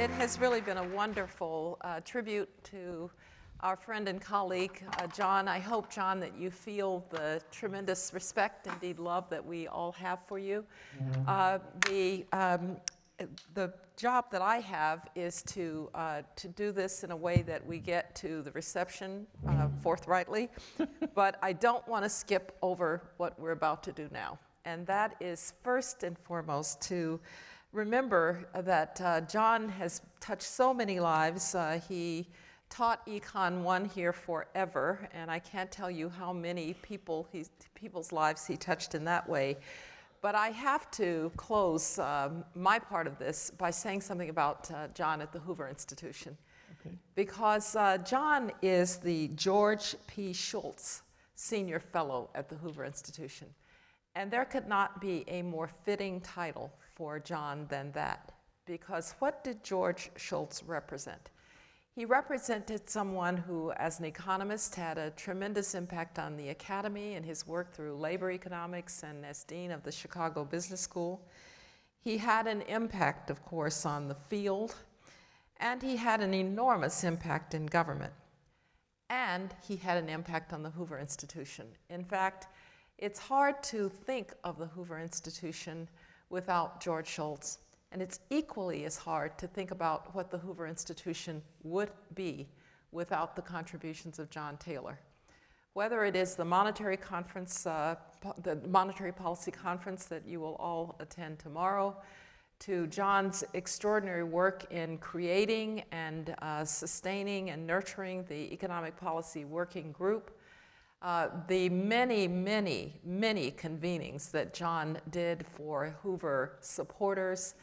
It has really been a wonderful tribute to our friend and colleague, John. I hope, John, that you feel the tremendous respect, indeed love, that we all have for you. The job that I have is to do this in a way that we get to the reception forthrightly, but I don't want to skip over what we're about to do now. And that is first and foremost to remember that John has touched so many lives. He taught Econ 1 here forever, and I can't tell you how many people's lives he touched in that way. But I have to close my part of this by saying something about John at the Hoover Institution. Okay. Because John is the George P. Schultz Senior Fellow at the Hoover Institution. And there could not be a more fitting title for John than that. Because what did George Schultz represent? He represented someone who, as an economist, had a tremendous impact on the academy in his work through labor economics and as dean of the Chicago Business School. He had an impact, of course, on the field, and he had an enormous impact in government. And he had an impact on the Hoover Institution. In fact, it's hard to think of the Hoover Institution without George Schultz. And it's equally as hard to think about what the Hoover Institution would be without the contributions of John Taylor. Whether it is the monetary conference, the monetary policy conference that you will all attend tomorrow, to John's extraordinary work in creating and sustaining and nurturing the Economic Policy Working Group, the many, many, many convenings that John did for Hoover supporters,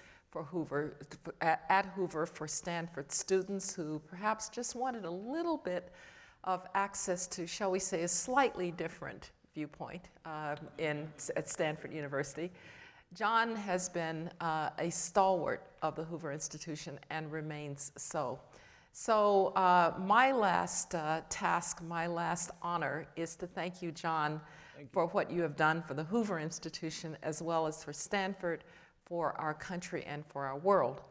at Hoover for Stanford students who perhaps just wanted a little bit of access to, shall we say, a slightly different viewpoint at Stanford University. John has been a stalwart of the Hoover Institution and remains so. So my last task, my last honor is to thank you, John, for what you have done for the Hoover Institution as well as for Stanford, for our country and for our world.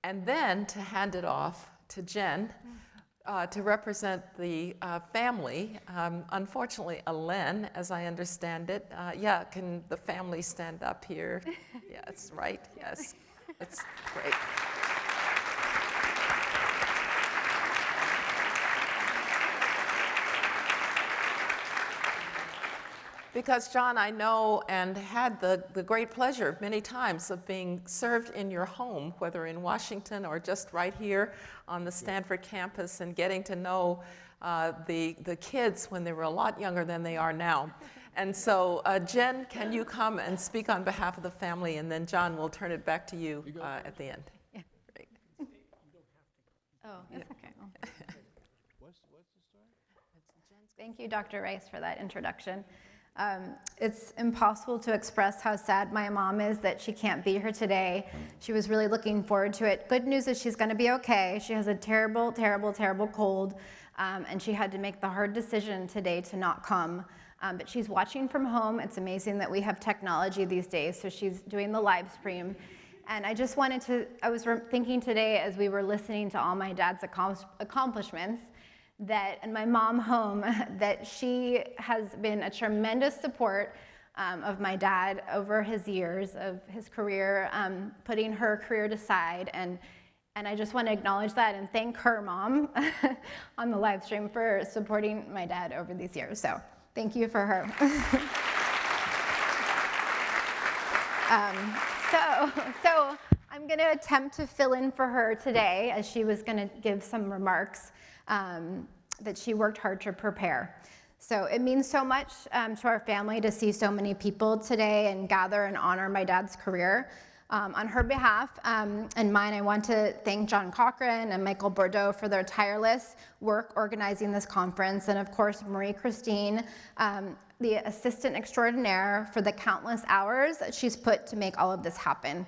And then to hand it off to Jen to represent the family. Unfortunately, Allyn, as I understand it. Yeah, can the family stand up here? Yes, right, yes. That's great. Because, John, I know and had the great pleasure many times of being served in your home, whether in Washington or just right here on the Stanford campus, and getting to know the kids when they were a lot younger than they are now. And so, Jen, can you come and speak on behalf of the family, and then, John, we'll turn it back to you at the end. Yeah. Great. Oh, that's okay. What's the story? Thank you, Dr. Rice, for that introduction. It's impossible to express how sad my mom is that she can't be here today. She was really looking forward to it. Good news is she's going to be okay. She has a terrible, terrible, terrible cold, and she had to make the hard decision today to not come. But she's watching from home. It's amazing that we have technology these days, so she's doing the live stream. And I just wanted to, I was thinking today as we were listening to all my dad's accomplishments, and my mom home, that she has been a tremendous support of my dad over his years of his career, putting her career aside. And I just want to acknowledge that and thank her mom on the live stream for supporting my dad over these years. So thank you for her. So I'm going to attempt to fill in for her today, as she was going to give some remarks that she worked hard to prepare. So it means so much to our family to see so many people today and gather and honor my dad's career. On her behalf and mine, I want to thank John Cochran and Michael Bordeaux for their tireless work organizing this conference, and of course Marie Christine, the assistant extraordinaire, for the countless hours that she's put to make all of this happen.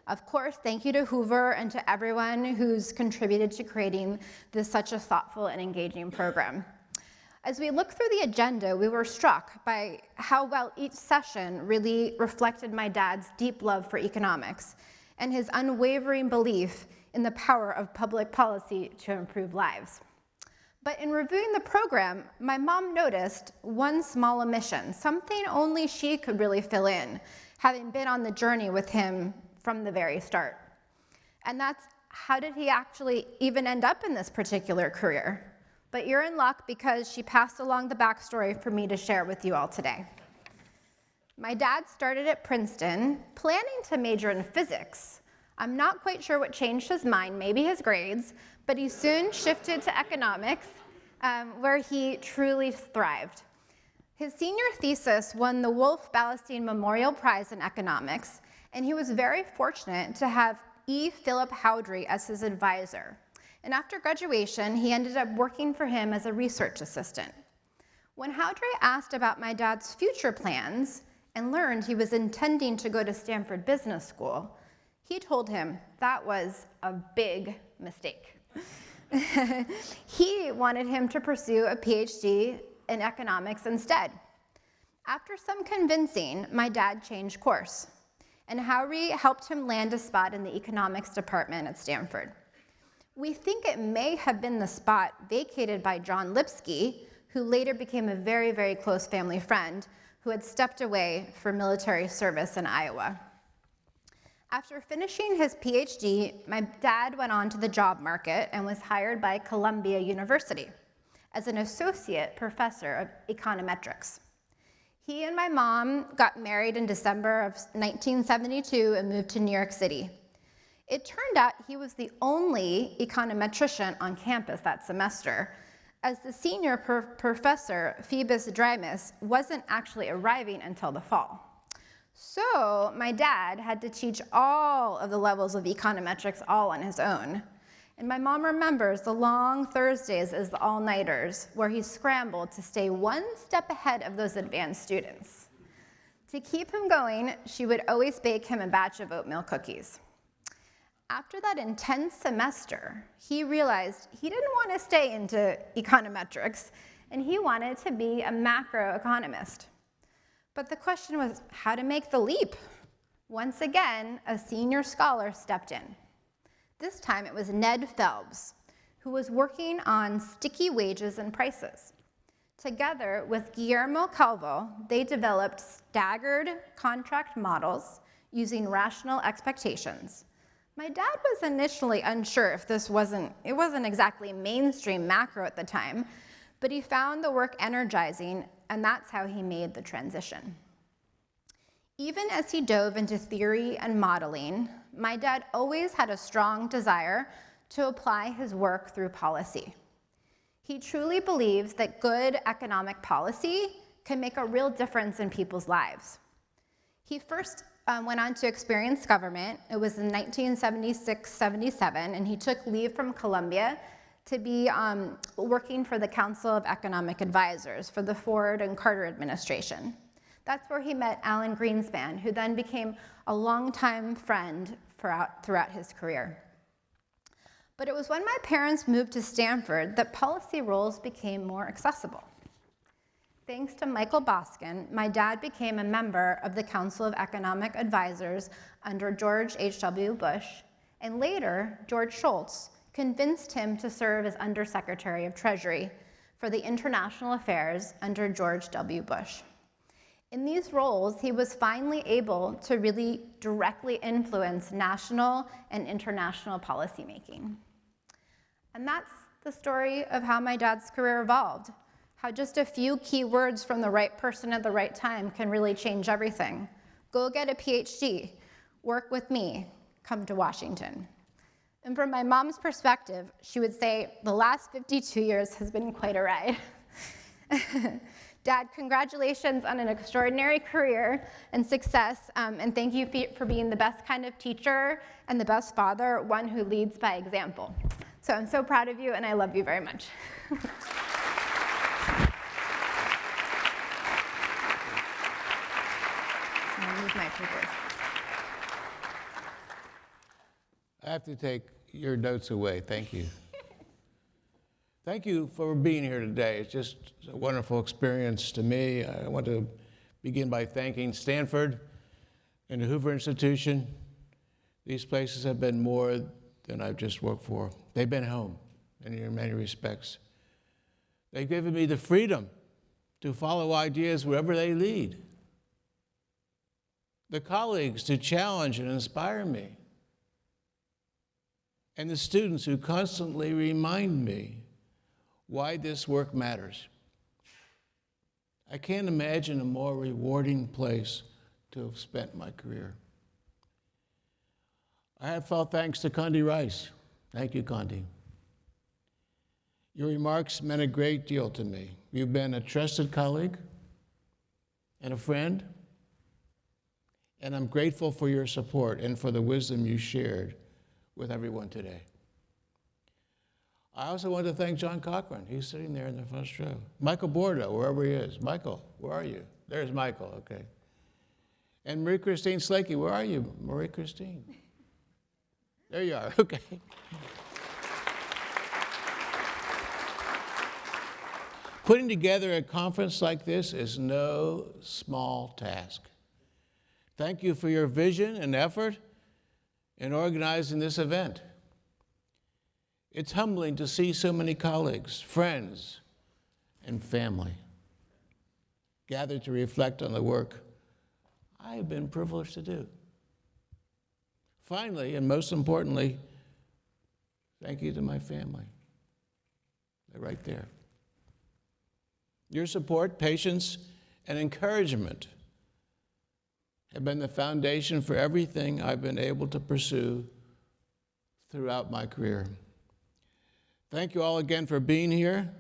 Of course, thank you to Hoover and to everyone who's contributed to creating such a thoughtful and engaging program. As we look through the agenda, we were struck by how well each session really reflected my dad's deep love for economics and his unwavering belief in the power of public policy to improve lives. But in reviewing the program, my mom noticed one small omission, something only she could really fill in, having been on the journey with him from the very start. And that's, how did he actually even end up in this particular career? But you're in luck because she passed along the backstory for me to share with you all today. My dad started at Princeton, planning to major in physics. I'm not quite sure what changed his mind, maybe his grades, but he soon shifted to economics, where he truly thrived. His senior thesis won the Wolf Ballastine Memorial Prize in Economics, and he was very fortunate to have E. Philip Howdrey as his advisor. And after graduation, he ended up working for him as a research assistant. When Howdrey asked about my dad's future plans and learned he was intending to go to Stanford Business School, he told him that was a big mistake. He wanted him to pursue a PhD in economics instead. After some convincing, my dad changed course, and Howdrey helped him land a spot in the economics department at Stanford. We think it may have been the spot vacated by John Lipsky, who later became a very, very close family friend, who had stepped away for military service in Iowa. After finishing his PhD, my dad went on to the job market and was hired by Columbia University as an associate professor of econometrics. He and my mom got married in December of 1972 and moved to New York City. It turned out he was the only econometrician on campus that semester, as the senior professor, Phoebus Drymus, wasn't actually arriving until the fall. So my dad had to teach all of the levels of econometrics all on his own. And my mom remembers the long Thursdays as the all-nighters, where he scrambled to stay one step ahead of those advanced students. To keep him going, she would always bake him a batch of oatmeal cookies. After that intense semester, he realized he didn't want to stay into econometrics, and he wanted to be a macroeconomist. But the question was how to make the leap. Once again, a senior scholar stepped in. This time it was Ned Phelps, who was working on sticky wages and prices. Together with Guillermo Calvo, they developed staggered contract models using rational expectations. My dad was initially unsure if it wasn't exactly mainstream macro at the time, but he found the work energizing, and that's how he made the transition. Even as he dove into theory and modeling, my dad always had a strong desire to apply his work through policy. He truly believes that good economic policy can make a real difference in people's lives. He first went on to experience government. It was in 1976-77, and he took leave from Columbia to be working for the Council of Economic Advisors for the Ford and Carter administration. That's where he met Allyn Greenspan, who then became a longtime friend throughout his career. But it was when my parents moved to Stanford that policy roles became more accessible. Thanks to Michael Boskin, my dad became a member of the Council of Economic Advisors under George H.W. Bush, and later, George Shultz convinced him to serve as Undersecretary of Treasury for the International Affairs under George W. Bush. In these roles, he was finally able to really directly influence national and international policymaking. And that's the story of how my dad's career evolved, how just a few key words from the right person at the right time can really change everything. Go get a PhD, work with me, come to Washington. And from my mom's perspective, she would say, the last 52 years has been quite a ride. Dad, congratulations on an extraordinary career and success, and thank you for being the best kind of teacher and the best father, one who leads by example. So I'm so proud of you, and I love you very much. I'll move my papers. I have to take your notes away. Thank you. Thank you for being here today. It's just a wonderful experience to me. I want to begin by thanking Stanford and the Hoover Institution. These places have been more than I've just worked for. They've been home in many respects. They've given me the freedom to follow ideas wherever they lead. The colleagues to challenge and inspire me. And the students who constantly remind me why this work matters. I can't imagine a more rewarding place to have spent my career. I have felt thanks to Condi Rice. Thank you, Condi. Your remarks meant a great deal to me. You've been a trusted colleague and a friend, and I'm grateful for your support and for the wisdom you shared with everyone today. I also want to thank John Cochran. He's sitting there in the first row. Michael Bordeaux, wherever he is. Michael, where are you? There's Michael, okay. And Marie-Christine Slakey, where are you, Marie-Christine? There you are, okay. Putting together a conference like this is no small task. Thank you for your vision and effort in organizing this event. It's humbling to see so many colleagues, friends, and family gathered to reflect on the work I have been privileged to do. Finally, and most importantly, thank you to my family. They're right there. Your support, patience, and encouragement have been the foundation for everything I've been able to pursue throughout my career. Thank you all again for being here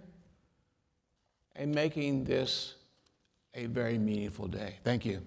and making this a very meaningful day. Thank you.